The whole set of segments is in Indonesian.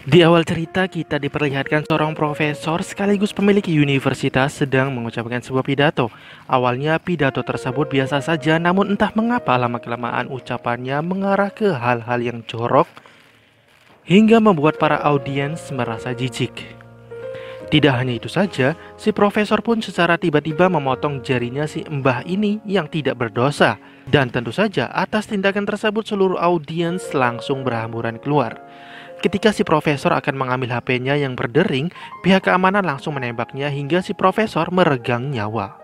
Di awal cerita, kita diperlihatkan seorang profesor sekaligus pemilik universitas sedang mengucapkan sebuah pidato. Awalnya pidato tersebut biasa saja, namun entah mengapa lama-kelamaan ucapannya mengarah ke hal-hal yang jorok hingga membuat para audiens merasa jijik. Tidak hanya itu saja, si profesor pun secara tiba-tiba memotong jarinya si mbah ini yang tidak berdosa. Dan tentu saja atas tindakan tersebut seluruh audiens langsung berhamburan keluar. Ketika si profesor akan mengambil HP-nya yang berdering, pihak keamanan langsung menembaknya hingga si profesor meregang nyawa.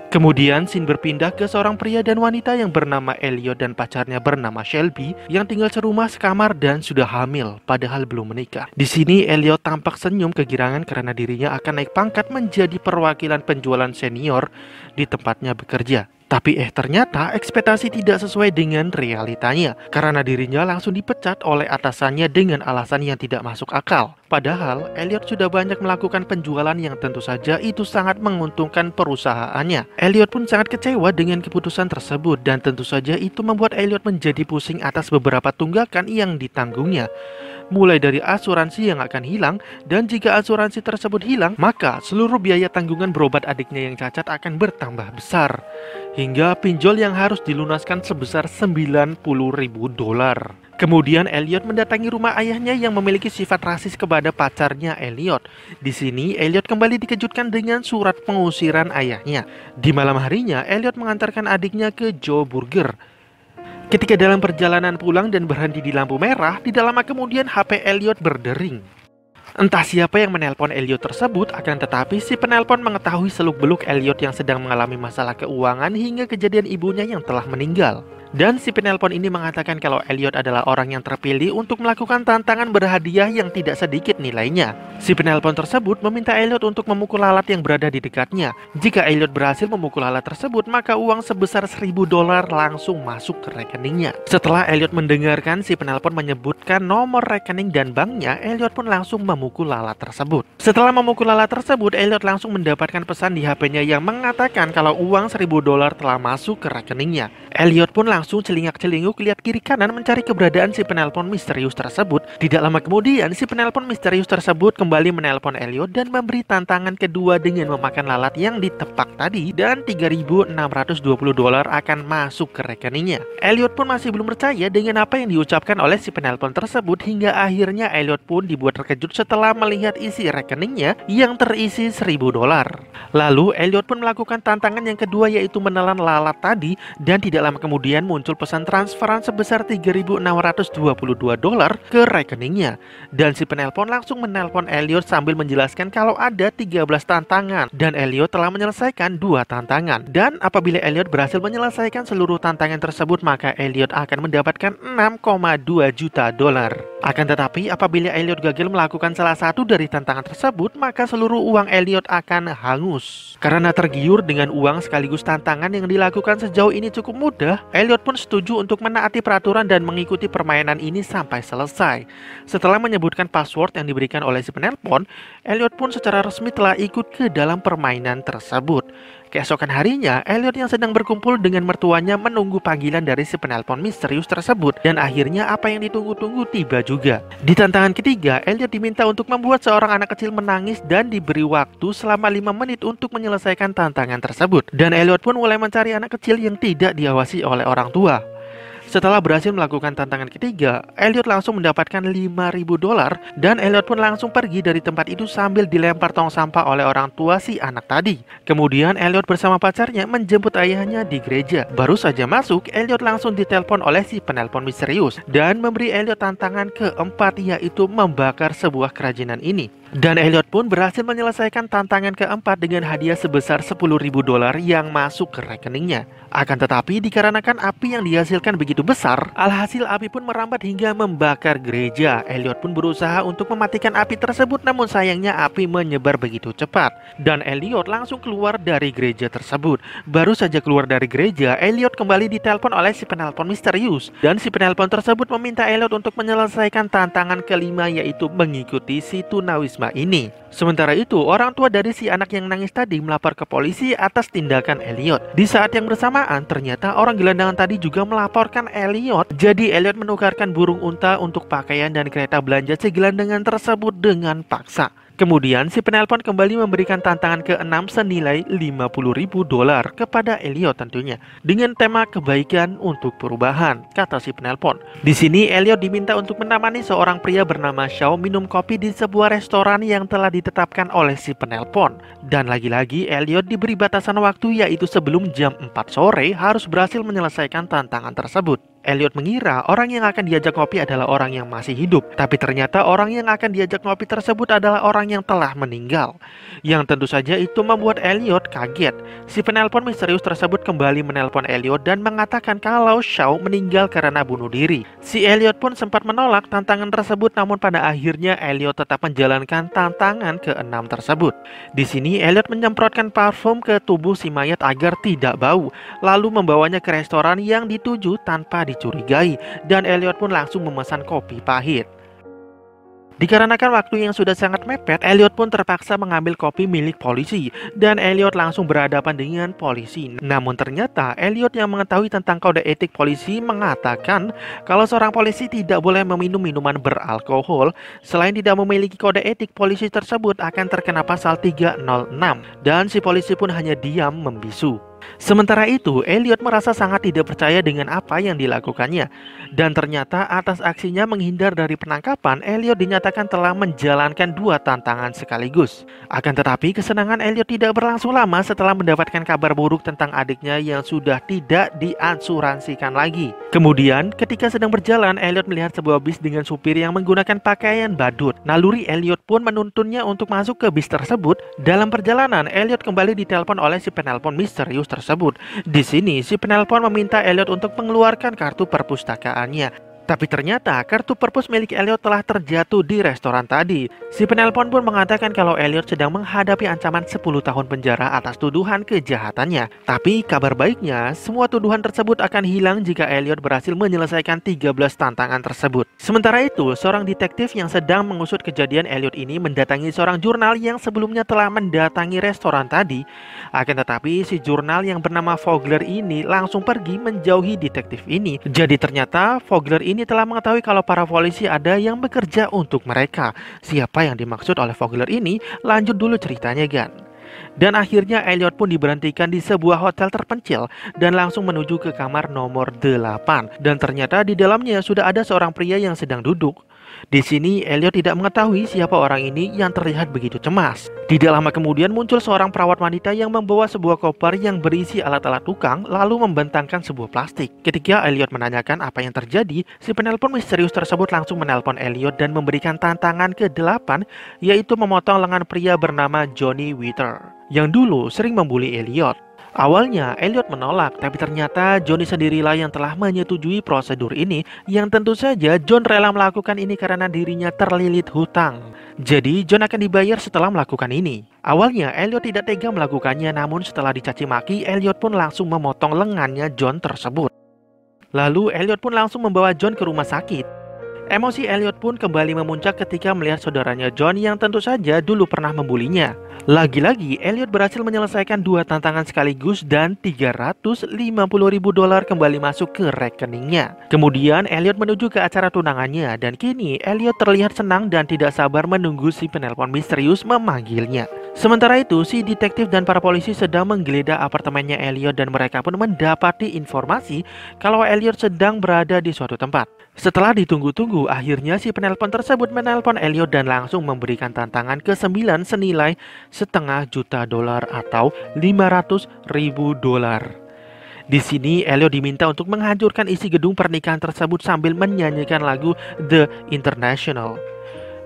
Kemudian scene berpindah ke seorang pria dan wanita yang bernama Elliot dan pacarnya bernama Shelby yang tinggal serumah sekamar dan sudah hamil padahal belum menikah. Di sini Elliot tampak senyum kegirangan karena dirinya akan naik pangkat menjadi perwakilan penjualan senior di tempatnya bekerja. Tapi ternyata ekspektasi tidak sesuai dengan realitanya karena dirinya langsung dipecat oleh atasannya dengan alasan yang tidak masuk akal. Padahal Elliot sudah banyak melakukan penjualan yang tentu saja itu sangat menguntungkan perusahaannya. Elliot pun sangat kecewa dengan keputusan tersebut dan tentu saja itu membuat Elliot menjadi pusing atas beberapa tunggakan yang ditanggungnya. Mulai dari asuransi yang akan hilang, dan jika asuransi tersebut hilang, maka seluruh biaya tanggungan berobat adiknya yang cacat akan bertambah besar. Hingga pinjol yang harus dilunaskan sebesar $90.000. Kemudian Elliot mendatangi rumah ayahnya yang memiliki sifat rasis kepada pacarnya Elliot. Di sini Elliot kembali dikejutkan dengan surat pengusiran ayahnya. Di malam harinya, Elliot mengantarkan adiknya ke Joe Burger. Ketika dalam perjalanan pulang dan berhenti di lampu merah, tidak lama kemudian HP Elliot berdering. Entah siapa yang menelpon Elliot tersebut, akan tetapi si penelpon mengetahui seluk-beluk Elliot yang sedang mengalami masalah keuangan hingga kejadian ibunya yang telah meninggal. Dan si penelpon ini mengatakan kalau Elliot adalah orang yang terpilih untuk melakukan tantangan berhadiah yang tidak sedikit nilainya. Si penelpon tersebut meminta Elliot untuk memukul lalat yang berada di dekatnya. Jika Elliot berhasil memukul lalat tersebut, maka uang sebesar $1.000 langsung masuk ke rekeningnya. Setelah Elliot mendengarkan si penelpon menyebutkan nomor rekening dan banknya, Elliot pun langsung memukul lalat tersebut. Setelah memukul lalat tersebut, Elliot langsung mendapatkan pesan di HP-nya yang mengatakan kalau uang $1.000 telah masuk ke rekeningnya. Elliot pun langsung celingak-celinguk lihat kiri kanan mencari keberadaan si penelpon misterius tersebut. Tidak lama kemudian, si penelpon misterius tersebut kembali menelpon Elliot dan memberi tantangan kedua dengan memakan lalat yang ditepak tadi, dan $3.620 akan masuk ke rekeningnya. Elliot pun masih belum percaya dengan apa yang diucapkan oleh si penelpon tersebut hingga akhirnya Elliot pun dibuat terkejut setelah melihat isi rekeningnya yang terisi $1.000. Lalu Elliot pun melakukan tantangan yang kedua, yaitu menelan lalat tadi, dan tidak lama kemudian muncul pesan transferan sebesar $3.622 ke rekeningnya. Dan si penelpon langsung menelpon Elliot sambil menjelaskan kalau ada 13 tantangan dan Elliot telah menyelesaikan 2 tantangan. Dan apabila Elliot berhasil menyelesaikan seluruh tantangan tersebut, maka Elliot akan mendapatkan $6.2 juta. Akan tetapi apabila Elliot gagal melakukan salah satu dari tantangan tersebut, maka seluruh uang Elliot akan hangus. Karena tergiur dengan uang sekaligus tantangan yang dilakukan sejauh ini cukup mudah, Elliot pun setuju untuk menaati peraturan dan mengikuti permainan ini sampai selesai. Setelah menyebutkan password yang diberikan oleh si penelpon, Elliot pun secara resmi telah ikut ke dalam permainan tersebut. Keesokan harinya, Elliot yang sedang berkumpul dengan mertuanya menunggu panggilan dari si penelpon misterius tersebut, dan akhirnya apa yang ditunggu-tunggu tiba juga. Di tantangan ketiga, Elliot diminta untuk membuat seorang anak kecil menangis dan diberi waktu selama 5 menit untuk menyelesaikan tantangan tersebut. Dan Elliot pun mulai mencari anak kecil yang tidak diawasi oleh orang tua. Setelah berhasil melakukan tantangan ketiga, Elliot langsung mendapatkan $5.000 dan Elliot pun langsung pergi dari tempat itu sambil dilempar tong sampah oleh orang tua si anak tadi. Kemudian Elliot bersama pacarnya menjemput ayahnya di gereja. Baru saja masuk, Elliot langsung ditelepon oleh si penelpon misterius dan memberi Elliot tantangan keempat, yaitu membakar sebuah kerajinan ini. Dan Elliot pun berhasil menyelesaikan tantangan keempat dengan hadiah sebesar $10.000 yang masuk ke rekeningnya. Akan tetapi dikarenakan api yang dihasilkan begitu besar, alhasil api pun merambat hingga membakar gereja. Elliot pun berusaha untuk mematikan api tersebut, namun sayangnya api menyebar begitu cepat. Dan Elliot langsung keluar dari gereja tersebut. Baru saja keluar dari gereja, Elliot kembali ditelepon oleh si penelpon misterius. Dan si penelpon tersebut meminta Elliot untuk menyelesaikan tantangan kelima, yaitu mengikuti si tunawisma Risma ini. Sementara itu, orang tua dari si anak yang nangis tadi melapor ke polisi atas tindakan Elliot. Di saat yang bersamaan, ternyata orang gelandangan tadi juga melaporkan Elliot. Jadi Elliot menukarkan burung unta untuk pakaian dan kereta belanja si gelandangan tersebut dengan paksa. Kemudian si penelpon kembali memberikan tantangan ke-6 senilai $50.000 kepada Elliot tentunya, dengan tema kebaikan untuk perubahan, kata si penelpon. Di sini Elliot diminta untuk menemani seorang pria bernama Shaw minum kopi di sebuah restoran yang telah ditetapkan oleh si penelpon. Dan lagi-lagi Elliot diberi batasan waktu, yaitu sebelum jam 4 sore harus berhasil menyelesaikan tantangan tersebut. Elliot mengira orang yang akan diajak ngopi adalah orang yang masih hidup, tapi ternyata orang yang akan diajak ngopi tersebut adalah orang yang telah meninggal. Yang tentu saja itu membuat Elliot kaget. Si penelpon misterius tersebut kembali menelpon Elliot dan mengatakan kalau Shaw meninggal karena bunuh diri. Si Elliot pun sempat menolak tantangan tersebut, namun pada akhirnya Elliot tetap menjalankan tantangan ke-6 tersebut. Di sini Elliot menyemprotkan parfum ke tubuh si mayat agar tidak bau, lalu membawanya ke restoran yang dituju tanpa dicurigai, dan Elliot pun langsung memesan kopi pahit. Dikarenakan waktu yang sudah sangat mepet, Elliot pun terpaksa mengambil kopi milik polisi, dan Elliot langsung berhadapan dengan polisi. Namun ternyata Elliot yang mengetahui tentang kode etik polisi mengatakan kalau seorang polisi tidak boleh meminum minuman beralkohol. Selain tidak memiliki kode etik, polisi tersebut akan terkena pasal 306, dan si polisi pun hanya diam membisu. Sementara itu, Elliot merasa sangat tidak percaya dengan apa yang dilakukannya. Dan ternyata atas aksinya menghindar dari penangkapan, Elliot dinyatakan telah menjalankan 2 tantangan sekaligus. Akan tetapi kesenangan Elliot tidak berlangsung lama setelah mendapatkan kabar buruk tentang adiknya yang sudah tidak diasuransikan lagi. Kemudian ketika sedang berjalan, Elliot melihat sebuah bis dengan supir yang menggunakan pakaian badut. Naluri Elliot pun menuntunnya untuk masuk ke bis tersebut. Dalam perjalanan, Elliot kembali ditelepon oleh si penelpon misterius tersebut. Di sini si penelpon meminta Elliot untuk mengeluarkan kartu perpustakaannya. Tapi ternyata kartu perpus milik Elliot telah terjatuh di restoran tadi. Si penelpon pun mengatakan kalau Elliot sedang menghadapi ancaman 10 tahun penjara atas tuduhan kejahatannya. Tapi kabar baiknya, semua tuduhan tersebut akan hilang jika Elliot berhasil menyelesaikan 13 tantangan tersebut. Sementara itu, seorang detektif yang sedang mengusut kejadian Elliot ini mendatangi seorang jurnal yang sebelumnya telah mendatangi restoran tadi. Akan tetapi si jurnal yang bernama Vogler ini langsung pergi menjauhi detektif ini. Jadi ternyata Vogler ini telah mengetahui kalau para polisi ada yang bekerja untuk mereka. Siapa yang dimaksud oleh Vogler ini? Lanjut dulu ceritanya, Gan. Dan akhirnya Elliot pun diberhentikan di sebuah hotel terpencil dan langsung menuju ke kamar nomor 8. Dan ternyata di dalamnya sudah ada seorang pria yang sedang duduk. Di sini Elliot tidak mengetahui siapa orang ini yang terlihat begitu cemas. Tidak lama kemudian muncul seorang perawat wanita yang membawa sebuah koper yang berisi alat-alat tukang lalu membentangkan sebuah plastik. Ketika Elliot menanyakan apa yang terjadi, si penelpon misterius tersebut langsung menelpon Elliot dan memberikan tantangan ke-8, yaitu memotong lengan pria bernama Johnny Witter yang dulu sering membuli Elliot. Awalnya Elliot menolak, tapi ternyata Johnny sendirilah yang telah menyetujui prosedur ini, yang tentu saja John rela melakukan ini karena dirinya terlilit hutang. Jadi John akan dibayar setelah melakukan ini. Awalnya Elliot tidak tega melakukannya, namun setelah dicaci maki, Elliot pun langsung memotong lengannya John tersebut. Lalu Elliot pun langsung membawa John ke rumah sakit. Emosi Elliot pun kembali memuncak ketika melihat saudaranya John yang tentu saja dulu pernah membulinya. Lagi-lagi Elliot berhasil menyelesaikan 2 tantangan sekaligus dan $350.000 kembali masuk ke rekeningnya. Kemudian Elliot menuju ke acara tunangannya dan kini Elliot terlihat senang dan tidak sabar menunggu si penelpon misterius memanggilnya. Sementara itu, si detektif dan para polisi sedang menggeledah apartemennya Elliot dan mereka pun mendapati informasi kalau Elliot sedang berada di suatu tempat. Setelah ditunggu-tunggu, akhirnya si penelpon tersebut menelpon Elliot dan langsung memberikan tantangan ke-9 senilai $500.000 atau $500.000. Di sini Elliot diminta untuk menghancurkan isi gedung pernikahan tersebut sambil menyanyikan lagu The International.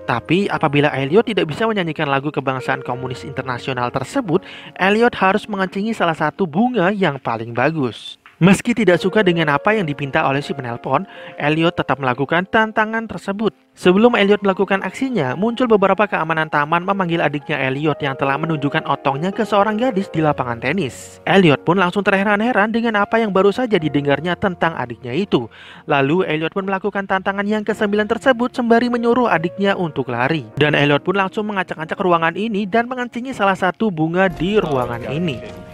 Tapi apabila Elliot tidak bisa menyanyikan lagu kebangsaan komunis internasional tersebut, Elliot harus mengencingi salah satu bunga yang paling bagus. Meski tidak suka dengan apa yang dipinta oleh si penelpon, Elliot tetap melakukan tantangan tersebut. Sebelum Elliot melakukan aksinya, muncul beberapa keamanan taman memanggil adiknya Elliot yang telah menunjukkan otongnya ke seorang gadis di lapangan tenis. Elliot pun langsung terheran-heran dengan apa yang baru saja didengarnya tentang adiknya itu. Lalu Elliot pun melakukan tantangan yang ke-9 tersebut sembari menyuruh adiknya untuk lari. Dan Elliot pun langsung mengacak-acak ruangan ini dan mengencingi salah satu bunga di ruangan ini.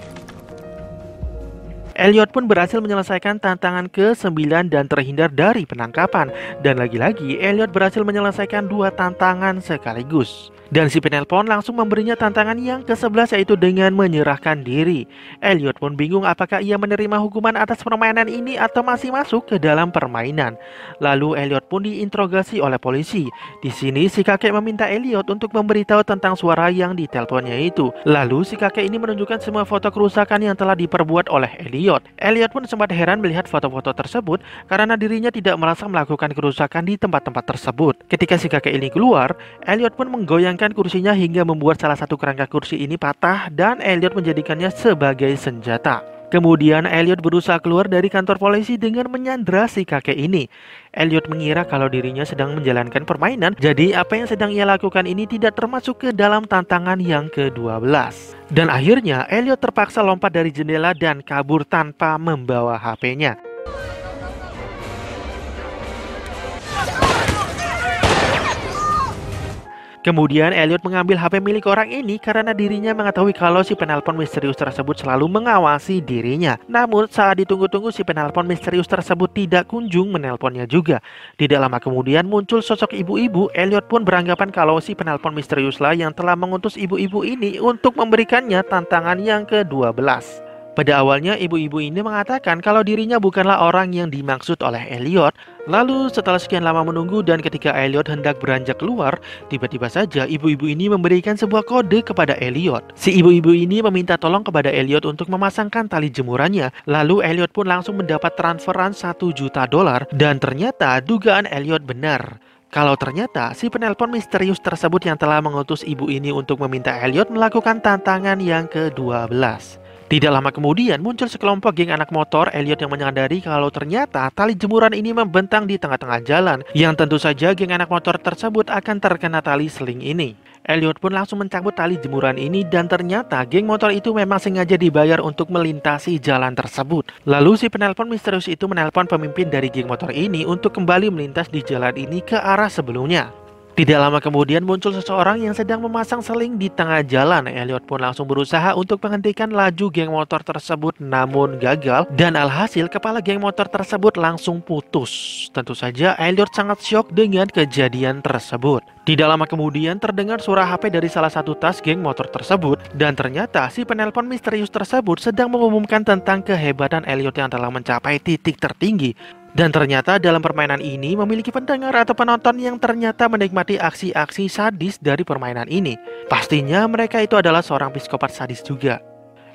Elliot pun berhasil menyelesaikan tantangan ke-9 dan terhindar dari penangkapan. Dan lagi-lagi, Elliot berhasil menyelesaikan 2 tantangan sekaligus. Dan si penelpon langsung memberinya tantangan yang ke-11 yaitu dengan menyerahkan diri. Elliot pun bingung apakah ia menerima hukuman atas permainan ini atau masih masuk ke dalam permainan. Lalu Elliot pun diinterogasi oleh polisi. Di sini si kakek meminta Elliot untuk memberitahu tentang suara yang diteleponnya itu. Lalu si kakek ini menunjukkan semua foto kerusakan yang telah diperbuat oleh Elliot. Elliot pun sempat heran melihat foto-foto tersebut karena dirinya tidak merasa melakukan kerusakan di tempat-tempat tersebut. Ketika si kakek ini keluar, Elliot pun menggoyangkan kursinya hingga membuat salah satu kerangka kursi ini patah dan Elliot menjadikannya sebagai senjata. Kemudian Elliot berusaha keluar dari kantor polisi dengan menyandra si kakek ini. Elliot mengira kalau dirinya sedang menjalankan permainan, jadi apa yang sedang ia lakukan ini tidak termasuk ke dalam tantangan yang ke-12. Dan akhirnya Elliot terpaksa lompat dari jendela dan kabur tanpa membawa HP-nya. Kemudian Elliot mengambil HP milik orang ini karena dirinya mengetahui kalau si penelpon misterius tersebut selalu mengawasi dirinya. Namun saat ditunggu-tunggu si penelpon misterius tersebut tidak kunjung menelponnya juga. Tidak lama kemudian muncul sosok ibu-ibu. Elliot pun beranggapan kalau si penelpon misteriuslah yang telah mengutus ibu-ibu ini untuk memberikannya tantangan yang ke-12. Pada awalnya ibu-ibu ini mengatakan kalau dirinya bukanlah orang yang dimaksud oleh Elliot. Lalu setelah sekian lama menunggu dan ketika Elliot hendak beranjak keluar, tiba-tiba saja ibu-ibu ini memberikan sebuah kode kepada Elliot. Si ibu-ibu ini meminta tolong kepada Elliot untuk memasangkan tali jemurannya. Lalu Elliot pun langsung mendapat transferan $1 juta dan ternyata dugaan Elliot benar. Kalau ternyata si penelpon misterius tersebut yang telah mengutus ibu ini untuk meminta Elliot melakukan tantangan yang ke-12. Tidak lama kemudian muncul sekelompok geng anak motor. Elliot yang menyadari kalau ternyata tali jemuran ini membentang di tengah-tengah jalan, yang tentu saja geng anak motor tersebut akan terkena tali seling ini. Elliot pun langsung mencabut tali jemuran ini dan ternyata geng motor itu memang sengaja dibayar untuk melintasi jalan tersebut. Lalu si penelpon misterius itu menelpon pemimpin dari geng motor ini untuk kembali melintas di jalan ini ke arah sebelumnya. Tidak lama kemudian muncul seseorang yang sedang memasang seling di tengah jalan. Elliot pun langsung berusaha untuk menghentikan laju geng motor tersebut namun gagal dan alhasil kepala geng motor tersebut langsung putus. Tentu saja Elliot sangat syok dengan kejadian tersebut. Tidak lama kemudian terdengar suara HP dari salah satu tas geng motor tersebut dan ternyata si penelpon misterius tersebut sedang mengumumkan tentang kehebatan Elliot yang telah mencapai titik tertinggi. Dan ternyata dalam permainan ini memiliki pendengar atau penonton yang ternyata menikmati aksi-aksi sadis dari permainan ini. Pastinya mereka itu adalah seorang psikopat sadis juga.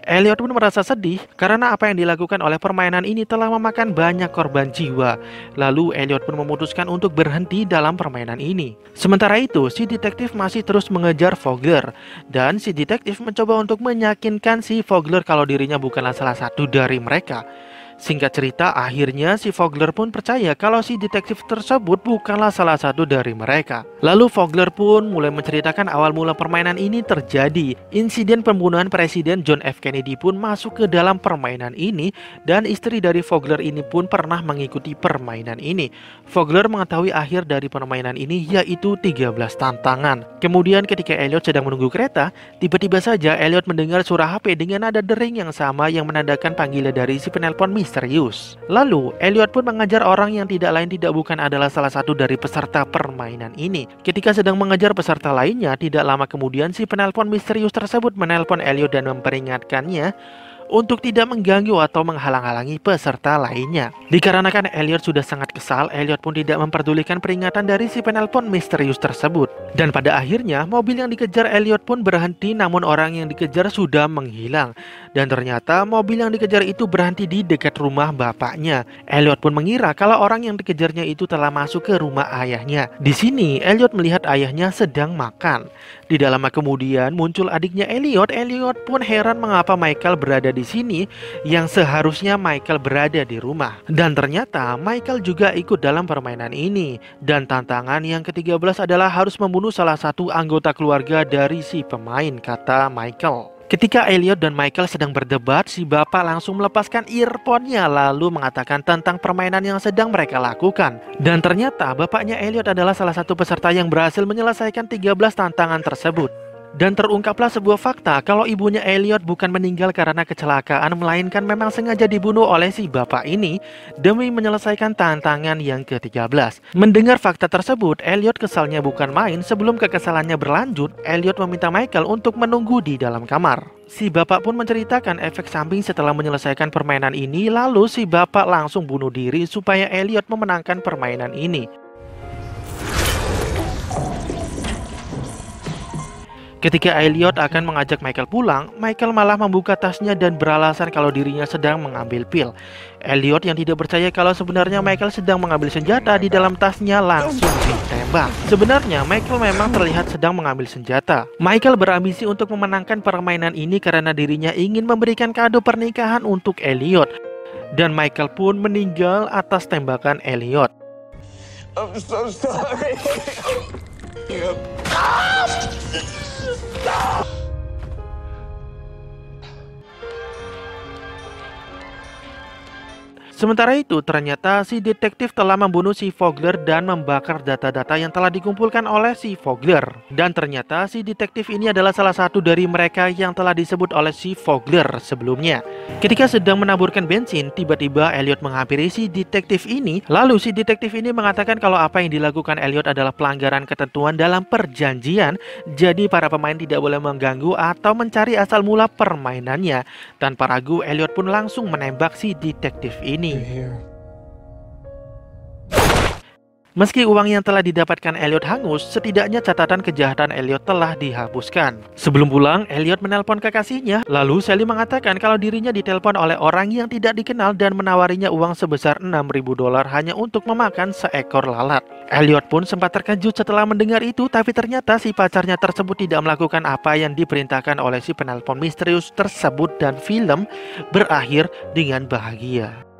Elliot pun merasa sedih karena apa yang dilakukan oleh permainan ini telah memakan banyak korban jiwa. Lalu Elliot pun memutuskan untuk berhenti dalam permainan ini. Sementara itu si detektif masih terus mengejar Vogler. Dan si detektif mencoba untuk meyakinkan si Vogler kalau dirinya bukanlah salah satu dari mereka. Singkat cerita, akhirnya si Vogler pun percaya kalau si detektif tersebut bukanlah salah satu dari mereka. Lalu Vogler pun mulai menceritakan awal mula permainan ini terjadi. Insiden pembunuhan Presiden John F. Kennedy pun masuk ke dalam permainan ini dan istri dari Vogler ini pun pernah mengikuti permainan ini. Vogler mengetahui akhir dari permainan ini yaitu 13 tantangan. Kemudian ketika Elliot sedang menunggu kereta, tiba-tiba saja Elliot mendengar suara HP dengan nada dering yang sama yang menandakan panggilan dari si penelpon misterius. Lalu Elliot pun mengejar orang yang tidak lain tidak bukan adalah salah satu dari peserta permainan ini. Ketika sedang mengejar peserta lainnya, tidak lama kemudian si penelpon misterius tersebut menelpon Elliot dan memperingatkannya untuk tidak mengganggu atau menghalang-halangi peserta lainnya. Dikarenakan Elliot sudah sangat kesal, Elliot pun tidak memperdulikan peringatan dari si penelpon misterius tersebut. Dan pada akhirnya, mobil yang dikejar Elliot pun berhenti, namun orang yang dikejar sudah menghilang. Dan ternyata mobil yang dikejar itu berhenti di dekat rumah bapaknya. Elliot pun mengira kalau orang yang dikejarnya itu telah masuk ke rumah ayahnya. Di sini, Elliot melihat ayahnya sedang makan. Di dalam kemudian muncul adiknya Elliot. Elliot pun heran mengapa Michael berada di sini, yang seharusnya Michael berada di rumah. Dan ternyata Michael juga ikut dalam permainan ini. Dan tantangan yang ke-13 adalah harus membunuh salah satu anggota keluarga dari si pemain, kata Michael. Ketika Elliot dan Michael sedang berdebat, si bapak langsung melepaskan earphone-nya lalu mengatakan tentang permainan yang sedang mereka lakukan. Dan ternyata bapaknya Elliot adalah salah satu peserta yang berhasil menyelesaikan 13 tantangan tersebut. Dan terungkaplah sebuah fakta kalau ibunya Elliot bukan meninggal karena kecelakaan, melainkan memang sengaja dibunuh oleh si bapak ini demi menyelesaikan tantangan yang ke-13. Mendengar fakta tersebut, Elliot kesalnya bukan main. Sebelum kekesalannya berlanjut, Elliot meminta Michael untuk menunggu di dalam kamar. Si bapak pun menceritakan efek samping setelah menyelesaikan permainan ini, lalu si bapak langsung bunuh diri supaya Elliot memenangkan permainan ini. Ketika Elliot akan mengajak Michael pulang, Michael malah membuka tasnya dan beralasan kalau dirinya sedang mengambil pil. Elliot yang tidak percaya kalau sebenarnya Michael sedang mengambil senjata di dalam tasnya langsung ditembak. Sebenarnya Michael memang terlihat sedang mengambil senjata. Michael berambisi untuk memenangkan permainan ini karena dirinya ingin memberikan kado pernikahan untuk Elliot. Dan Michael pun meninggal atas tembakan Elliot. I'm so sorry. Sementara itu, ternyata si detektif telah membunuh si Vogler dan membakar data-data yang telah dikumpulkan oleh si Vogler. Dan ternyata si detektif ini adalah salah satu dari mereka yang telah disebut oleh si Vogler sebelumnya. Ketika sedang menaburkan bensin, tiba-tiba Elliot menghampiri si detektif ini. Lalu si detektif ini mengatakan kalau apa yang dilakukan Elliot adalah pelanggaran ketentuan dalam perjanjian. Jadi para pemain tidak boleh mengganggu atau mencari asal mula permainannya. Tanpa ragu, Elliot pun langsung menembak si detektif ini. Meski uang yang telah didapatkan Elliot hangus, setidaknya catatan kejahatan Elliot telah dihapuskan. Sebelum pulang, Elliot menelpon kekasihnya. Lalu Sally mengatakan kalau dirinya ditelepon oleh orang yang tidak dikenal dan menawarinya uang sebesar $6.000 hanya untuk memakan seekor lalat. Elliot pun sempat terkejut setelah mendengar itu, tapi ternyata si pacarnya tersebut tidak melakukan apa yang diperintahkan oleh si penelpon misterius tersebut dan film berakhir dengan bahagia.